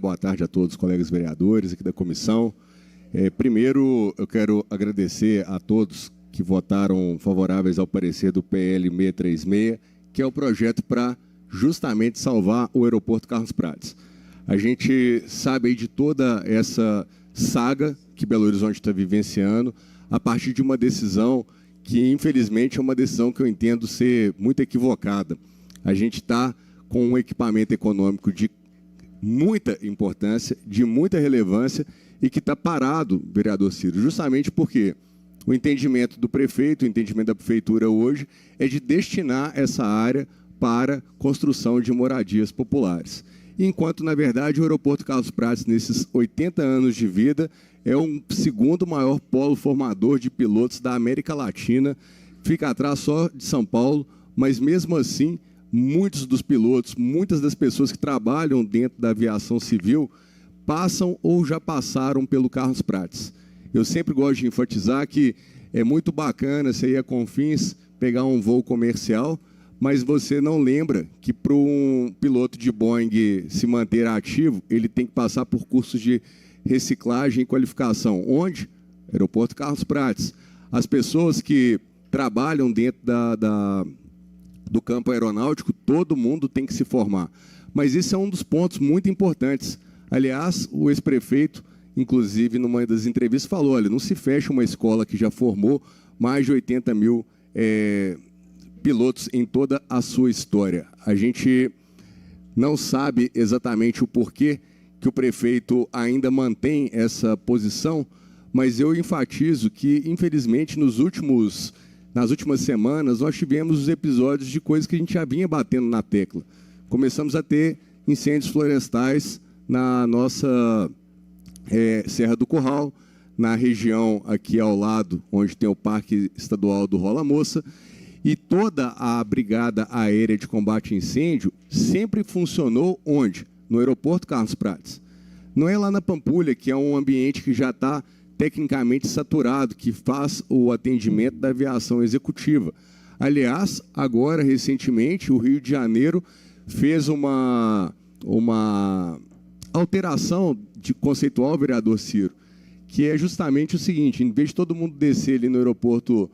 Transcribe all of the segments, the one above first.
Boa tarde a todos os colegas vereadores aqui da comissão. Primeiro, eu quero agradecer a todos que votaram favoráveis ao parecer do PL 636, que é o projeto para justamente salvar o aeroporto Carlos Prates. A gente sabe aí de toda essa saga que Belo Horizonte está vivenciando, a partir de uma decisão que, infelizmente, é uma decisão que eu entendo ser muito equivocada. A gente está com um equipamento econômico de muita importância, de muita relevância e que está parado, vereador Ciro, justamente porque o entendimento do prefeito, o entendimento da prefeitura hoje é de destinar essa área para construção de moradias populares. Enquanto, na verdade, o aeroporto Carlos Prates, nesses 80 anos de vida, é o segundo maior polo formador de pilotos da América Latina, fica atrás só de São Paulo, mas mesmo assim, muitos dos pilotos, muitas das pessoas que trabalham dentro da aviação civil passam ou já passaram pelo Carlos Prates. Eu sempre gosto de enfatizar que é muito bacana você ir a Confins, pegar um voo comercial, mas você não lembra que para um piloto de Boeing se manter ativo, ele tem que passar por cursos de reciclagem e qualificação. Onde? Aeroporto Carlos Prates. As pessoas que trabalham dentro do campo aeronáutico, todo mundo tem que se formar. Mas isso é um dos pontos muito importantes. Aliás, o ex-prefeito, inclusive, numa das entrevistas, falou, olha, não se fecha uma escola que já formou mais de 80 mil pilotos em toda a sua história. A gente não sabe exatamente o porquê que o prefeito ainda mantém essa posição, mas eu enfatizo que, infelizmente, nas últimas semanas, nós tivemos os episódios de coisas que a gente já vinha batendo na tecla. Começamos a ter incêndios florestais na nossa Serra do Curral, na região aqui ao lado, onde tem o Parque Estadual do Rola Moça, e toda a Brigada Aérea de Combate a Incêndio sempre funcionou onde? No aeroporto Carlos Prates. Não é lá na Pampulha, que é um ambiente que já está tecnicamente saturado, que faz o atendimento da aviação executiva. Aliás, agora, recentemente, o Rio de Janeiro fez uma alteração conceitual, vereador Ciro, que é justamente o seguinte, em vez de todo mundo descer ali no aeroporto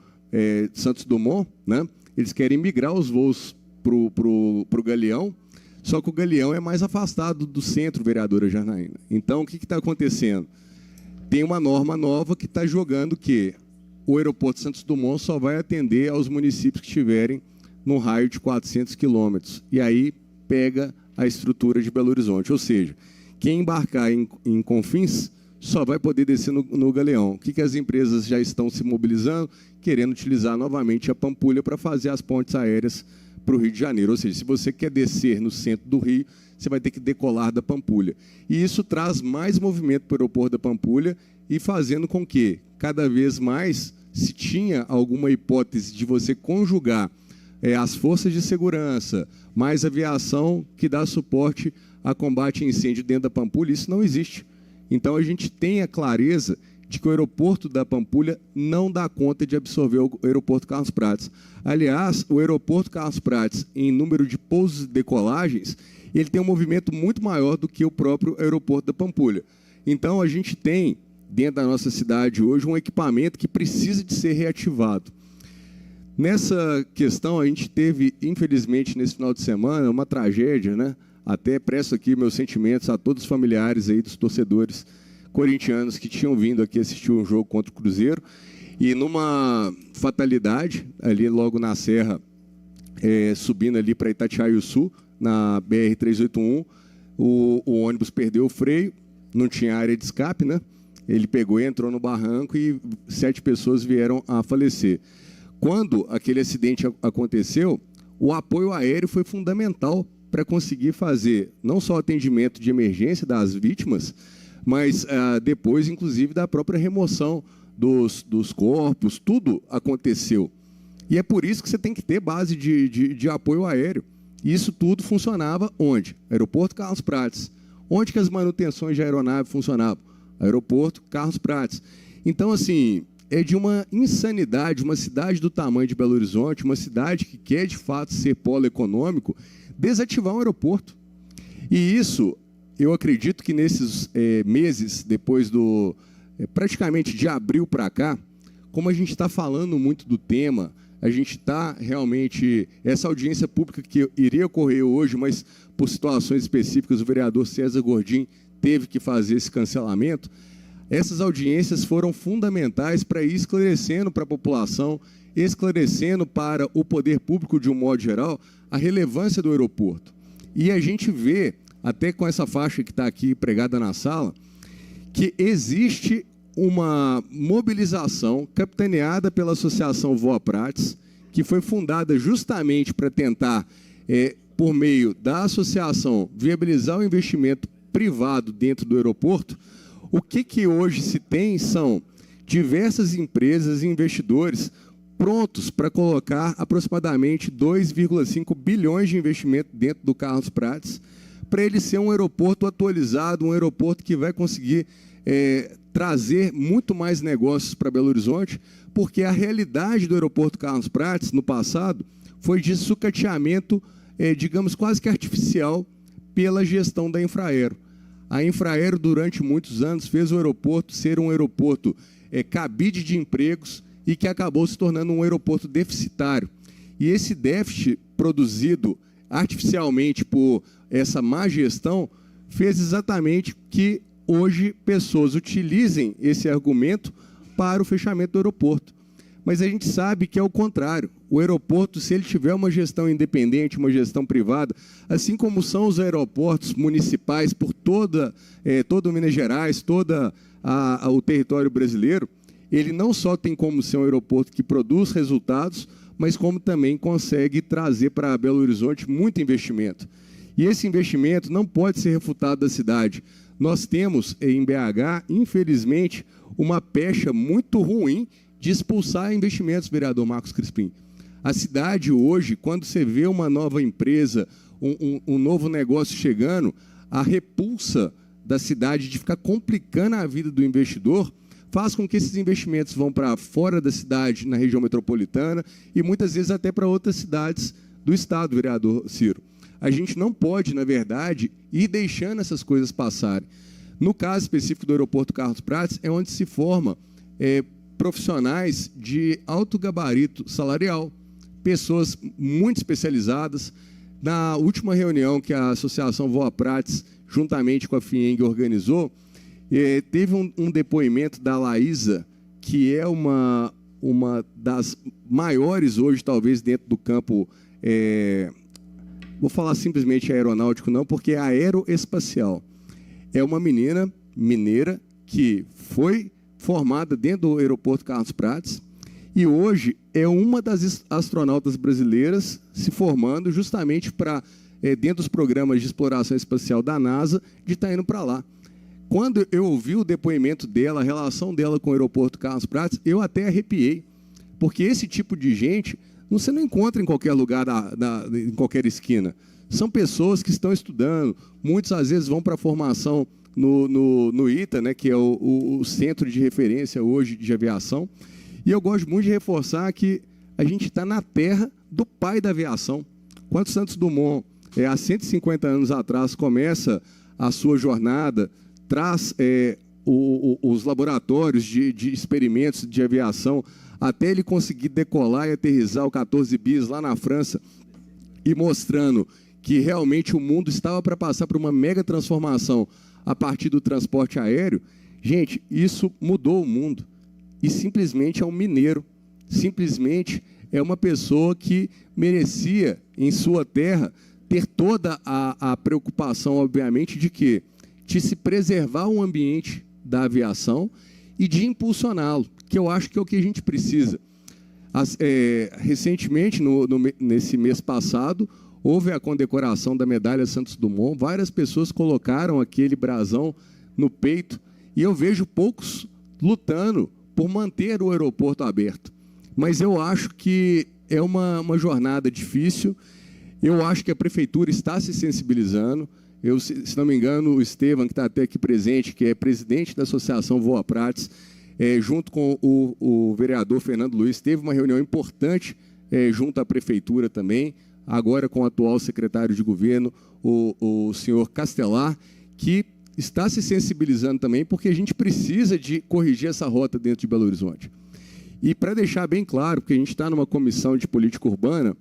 Santos Dumont, né, eles querem migrar os voos para o Galeão, só que o Galeão é mais afastado do centro, vereadora Janaína. Então, o que está acontecendo? Tem uma norma nova que está jogando que o aeroporto Santos Dumont só vai atender aos municípios que estiverem no raio de 400 quilômetros. E aí pega a estrutura de Belo Horizonte. Ou seja, quem embarcar em Confins só vai poder descer no Galeão. O que as empresas já estão se mobilizando? Querendo utilizar novamente a Pampulha para fazer as pontes aéreas para o Rio de Janeiro. Ou seja, se você quer descer no centro do Rio, você vai ter que decolar da Pampulha. E isso traz mais movimento para o aeroporto da Pampulha e fazendo com que, cada vez mais, se tinha alguma hipótese de você conjugar as forças de segurança, mais aviação que dá suporte a combate a incêndio dentro da Pampulha, isso não existe. Então, a gente tem a clareza de que o aeroporto da Pampulha não dá conta de absorver o aeroporto Carlos Prates. Aliás, o aeroporto Carlos Prates, em número de pousos e decolagens, ele tem um movimento muito maior do que o próprio aeroporto da Pampulha. Então, a gente tem, dentro da nossa cidade hoje, um equipamento que precisa de ser reativado. Nessa questão, a gente teve, infelizmente, nesse final de semana, uma tragédia, né? Até presto aqui meus sentimentos a todos os familiares aí dos torcedores corintianos que tinham vindo aqui assistir um jogo contra o Cruzeiro. E numa fatalidade, ali logo na serra, subindo ali para Itatiaiuçu, na BR-381, o ônibus perdeu o freio, não tinha área de escape, né? Ele pegou e entrou no barranco e 7 pessoas vieram a falecer. Quando aquele acidente aconteceu, o apoio aéreo foi fundamental para conseguir fazer não só o atendimento de emergência das vítimas, mas depois, inclusive, da própria remoção dos corpos, tudo aconteceu. E é por isso que você tem que ter base de apoio aéreo. E isso tudo funcionava onde? Aeroporto Carlos Prates. Onde que as manutenções de aeronave funcionavam? Aeroporto Carlos Prates. Então, assim, é de uma insanidade, uma cidade do tamanho de Belo Horizonte, uma cidade que quer, de fato, ser polo econômico, desativar um aeroporto. E isso eu acredito que nesses meses, depois praticamente de abril para cá, como a gente está falando muito do tema, a gente está realmente... Essa audiência pública que iria ocorrer hoje, mas por situações específicas, o vereador César Gordim teve que fazer esse cancelamento. Essas audiências foram fundamentais para ir esclarecendo para a população, esclarecendo para o poder público de um modo geral, a relevância do aeroporto. E a gente vê, até com essa faixa que está aqui pregada na sala, que existe uma mobilização capitaneada pela Associação Voa Prates, que foi fundada justamente para tentar, por meio da associação, viabilizar o investimento privado dentro do aeroporto. O que hoje se tem são diversas empresas e investidores prontos para colocar aproximadamente 2,5 bilhões de investimento dentro do Carlos Prates, para ele ser um aeroporto atualizado, um aeroporto que vai conseguir trazer muito mais negócios para Belo Horizonte, porque a realidade do aeroporto Carlos Prates, no passado, foi de sucateamento, digamos, quase que artificial, pela gestão da Infraero. A Infraero, durante muitos anos, fez o aeroporto ser um aeroporto cabide de empregos e que acabou se tornando um aeroporto deficitário. E esse déficit produzido artificialmente por essa má gestão fez exatamente que hoje pessoas utilizem esse argumento para o fechamento do aeroporto. Mas a gente sabe que é o contrário. O aeroporto, se ele tiver uma gestão independente, uma gestão privada, assim como são os aeroportos municipais por todo Minas Gerais, todo o território brasileiro, ele não só tem como ser um aeroporto que produz resultados, mas como também consegue trazer para Belo Horizonte muito investimento. E esse investimento não pode ser refutado da cidade. Nós temos em BH, infelizmente, uma pecha muito ruim de expulsar investimentos, vereador Marcos Crispim. A cidade hoje, quando você vê uma nova empresa, um novo negócio chegando, a repulsa da cidade de ficar complicando a vida do investidor faz com que esses investimentos vão para fora da cidade, na região metropolitana, e muitas vezes até para outras cidades do estado, vereador Ciro. A gente não pode, na verdade, ir deixando essas coisas passarem. No caso específico do aeroporto Carlos Prates, é onde se forma profissionais de alto gabarito salarial, pessoas muito especializadas. Na última reunião que a Associação Voa Prates, juntamente com a FIENG, organizou, teve um depoimento da Laísa, que é uma das maiores hoje, talvez, dentro do campo, vou falar simplesmente aeronáutico não, porque é aeroespacial. É uma menina mineira que foi formada dentro do aeroporto Carlos Prates e hoje é uma das astronautas brasileiras se formando justamente para, dentro dos programas de exploração espacial da NASA, de estar indo para lá. Quando eu ouvi o depoimento dela, a relação dela com o aeroporto Carlos Prates, eu até arrepiei, porque esse tipo de gente você não encontra em qualquer lugar, em qualquer esquina. São pessoas que estão estudando, muitos às vezes vão para a formação no ITA, né, que é o centro de referência hoje de aviação, e eu gosto muito de reforçar que a gente está na terra do pai da aviação. Quando Santos Dumont, há 150 anos atrás, começa a sua jornada, traz os laboratórios de experimentos de aviação, até ele conseguir decolar e aterrissar o 14 bis lá na França, e mostrando que realmente o mundo estava para passar por uma mega transformação a partir do transporte aéreo. Gente, isso mudou o mundo. E simplesmente é um mineiro, simplesmente é uma pessoa que merecia, em sua terra, ter toda a preocupação, obviamente, de que de se preservar o ambiente da aviação e de impulsioná-lo, que eu acho que é o que a gente precisa. Recentemente, nesse mês passado, houve a condecoração da medalha Santos Dumont, várias pessoas colocaram aquele brasão no peito, e eu vejo poucos lutando por manter o aeroporto aberto. Mas eu acho que é uma jornada difícil, eu acho que a prefeitura está se sensibilizando. Se não me engano, o Estevam, que está até aqui presente, que é presidente da Associação Voa Prates, junto com o vereador Fernando Luiz, teve uma reunião importante junto à prefeitura também, agora com o atual secretário de governo, o senhor Castelar, que está se sensibilizando também, porque a gente precisa de corrigir essa rota dentro de Belo Horizonte. E para deixar bem claro, porque a gente está numa comissão de política urbana,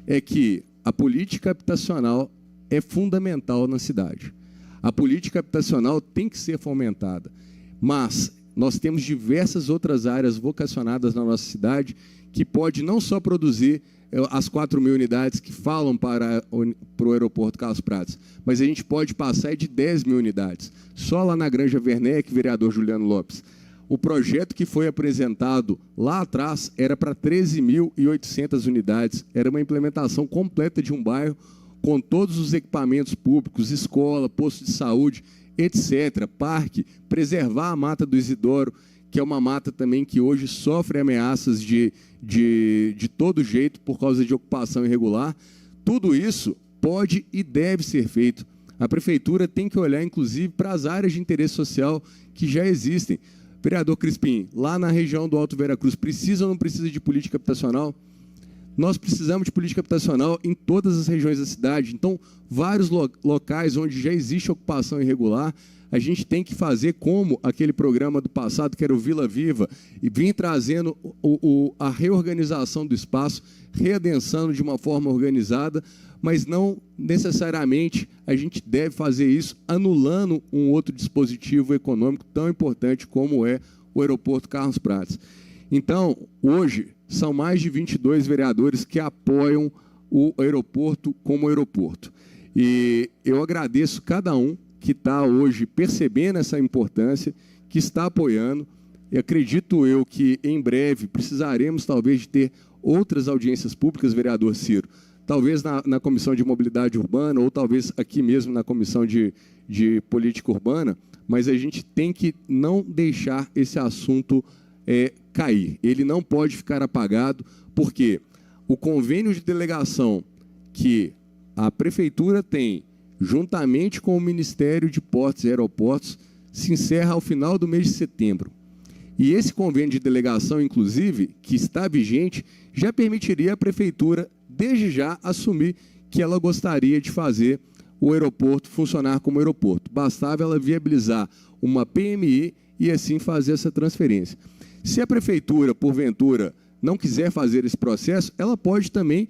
é que a política habitacional é fundamental na cidade. A política habitacional tem que ser fomentada, mas nós temos diversas outras áreas vocacionadas na nossa cidade que pode não só produzir as 4.000 unidades que falam para o aeroporto Carlos Prates, mas a gente pode passar de 10.000 unidades. Só lá na Granja Werneck, vereador Juliano Lopes, o projeto que foi apresentado lá atrás era para 13.800 unidades, era uma implementação completa de um bairro com todos os equipamentos públicos, escola, posto de saúde, etc., parque, preservar a Mata do Isidoro, que é uma mata também que hoje sofre ameaças de todo jeito por causa de ocupação irregular. Tudo isso pode e deve ser feito. A prefeitura tem que olhar, inclusive, para as áreas de interesse social que já existem. Vereador Crispim, lá na região do Alto Veracruz, precisa ou não precisa de política habitacional? Nós precisamos de política habitacional em todas as regiões da cidade. Então, vários locais onde já existe ocupação irregular, a gente tem que fazer como aquele programa do passado, que era o Vila Viva, e vir trazendo a reorganização do espaço, readensando de uma forma organizada, mas não necessariamente a gente deve fazer isso anulando um outro dispositivo econômico tão importante como é o aeroporto Carlos Prates. Então, hoje, são mais de 22 vereadores que apoiam o aeroporto como aeroporto. E eu agradeço cada um que está hoje percebendo essa importância, que está apoiando. E acredito eu que, em breve, precisaremos, talvez, de ter outras audiências públicas, vereador Ciro, talvez na Comissão de Mobilidade Urbana, ou talvez aqui mesmo na Comissão de Política Urbana, mas a gente tem que não deixar esse assunto cair. Ele não pode ficar apagado, porque o convênio de delegação que a Prefeitura tem, juntamente com o Ministério de Portos e Aeroportos, se encerra ao final do mês de setembro. E esse convênio de delegação, inclusive, que está vigente, já permitiria à Prefeitura, desde já, assumir que ela gostaria de fazer o aeroporto funcionar como aeroporto. Bastava ela viabilizar uma PMI e, assim, fazer essa transferência. Se a Prefeitura, porventura, não quiser fazer esse processo, ela pode também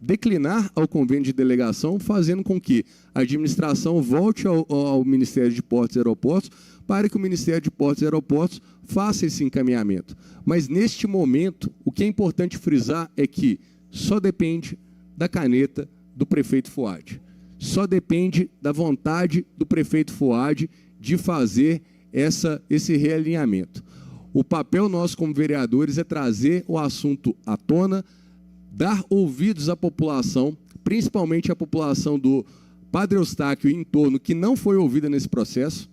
declinar ao convênio de delegação, fazendo com que a administração volte ao Ministério de Portos e Aeroportos, para que o Ministério de Portos e Aeroportos faça esse encaminhamento. Mas, neste momento, o que é importante frisar é que só depende da caneta do prefeito Fuad. Só depende da vontade do prefeito Fuad de fazer esse realinhamento. O papel nosso como vereadores é trazer o assunto à tona, dar ouvidos à população, principalmente à população do Padre Eustáquio e em torno, que não foi ouvida nesse processo,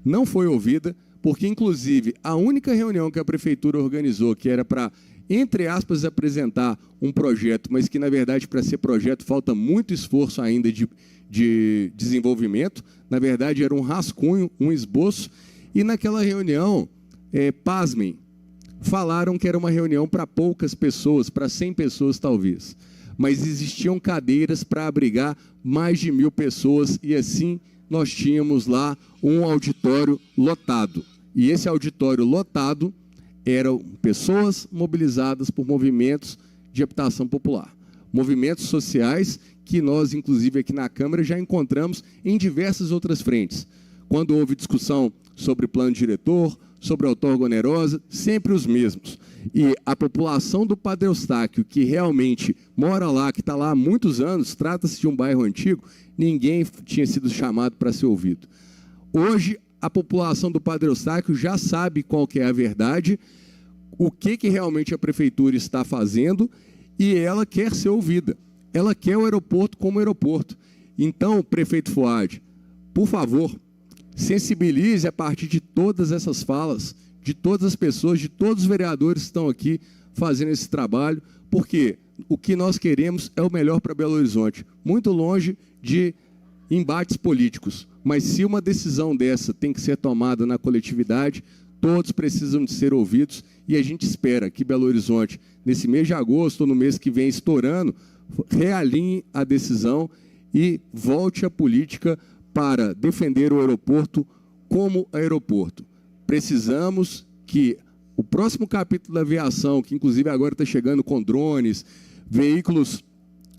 não foi ouvida, porque, inclusive, a única reunião que a Prefeitura organizou, que era para, entre aspas, apresentar um projeto, mas que, na verdade, para ser projeto, falta muito esforço ainda de desenvolvimento, na verdade, era um rascunho, um esboço, e naquela reunião, pasmem, falaram que era uma reunião para poucas pessoas, para 100 pessoas talvez, mas existiam cadeiras para abrigar mais de 1.000 pessoas e assim nós tínhamos lá um auditório lotado. E esse auditório lotado eram pessoas mobilizadas por movimentos de habitação popular, movimentos sociais que nós, inclusive aqui na Câmara, já encontramos em diversas outras frentes. Quando houve discussão sobre plano diretor, sobre a outorga onerosa, sempre os mesmos. E a população do Padre Eustáquio, que realmente mora lá, que está lá há muitos anos, trata-se de um bairro antigo, ninguém tinha sido chamado para ser ouvido. Hoje, a população do Padre Eustáquio já sabe qual que é a verdade, o que realmente a Prefeitura está fazendo, e ela quer ser ouvida. Ela quer o aeroporto como aeroporto. Então, prefeito Fuad, por favor, sensibilize a partir de todas essas falas, de todas as pessoas, de todos os vereadores que estão aqui fazendo esse trabalho, porque o que nós queremos é o melhor para Belo Horizonte, muito longe de embates políticos. Mas se uma decisão dessa tem que ser tomada na coletividade, todos precisam de ser ouvidos e a gente espera que Belo Horizonte, nesse mês de agosto ou no mês que vem estourando, realinhe a decisão e volte a política para defender o aeroporto como aeroporto. Precisamos que o próximo capítulo da aviação, que inclusive agora está chegando com drones, veículos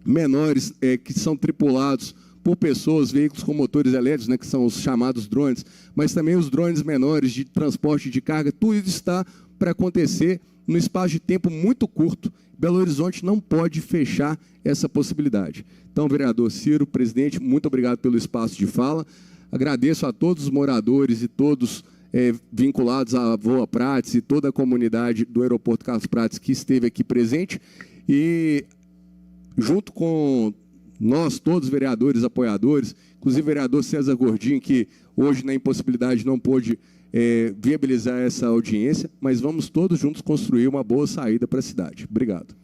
menores que são tripulados por pessoas, veículos com motores elétricos, né, que são os chamados drones, mas também os drones menores de transporte de carga, tudo isso está para acontecer num espaço de tempo muito curto. Belo Horizonte não pode fechar essa possibilidade. Então, vereador Ciro, presidente, muito obrigado pelo espaço de fala. Agradeço a todos os moradores e todos vinculados à Voa Prates e toda a comunidade do aeroporto Carlos Prates que esteve aqui presente. E, junto com nós, todos vereadores, apoiadores, inclusive o vereador César Gordinho, que hoje, na impossibilidade, não pôde viabilizar essa audiência, mas vamos todos juntos construir uma boa saída para a cidade. Obrigado.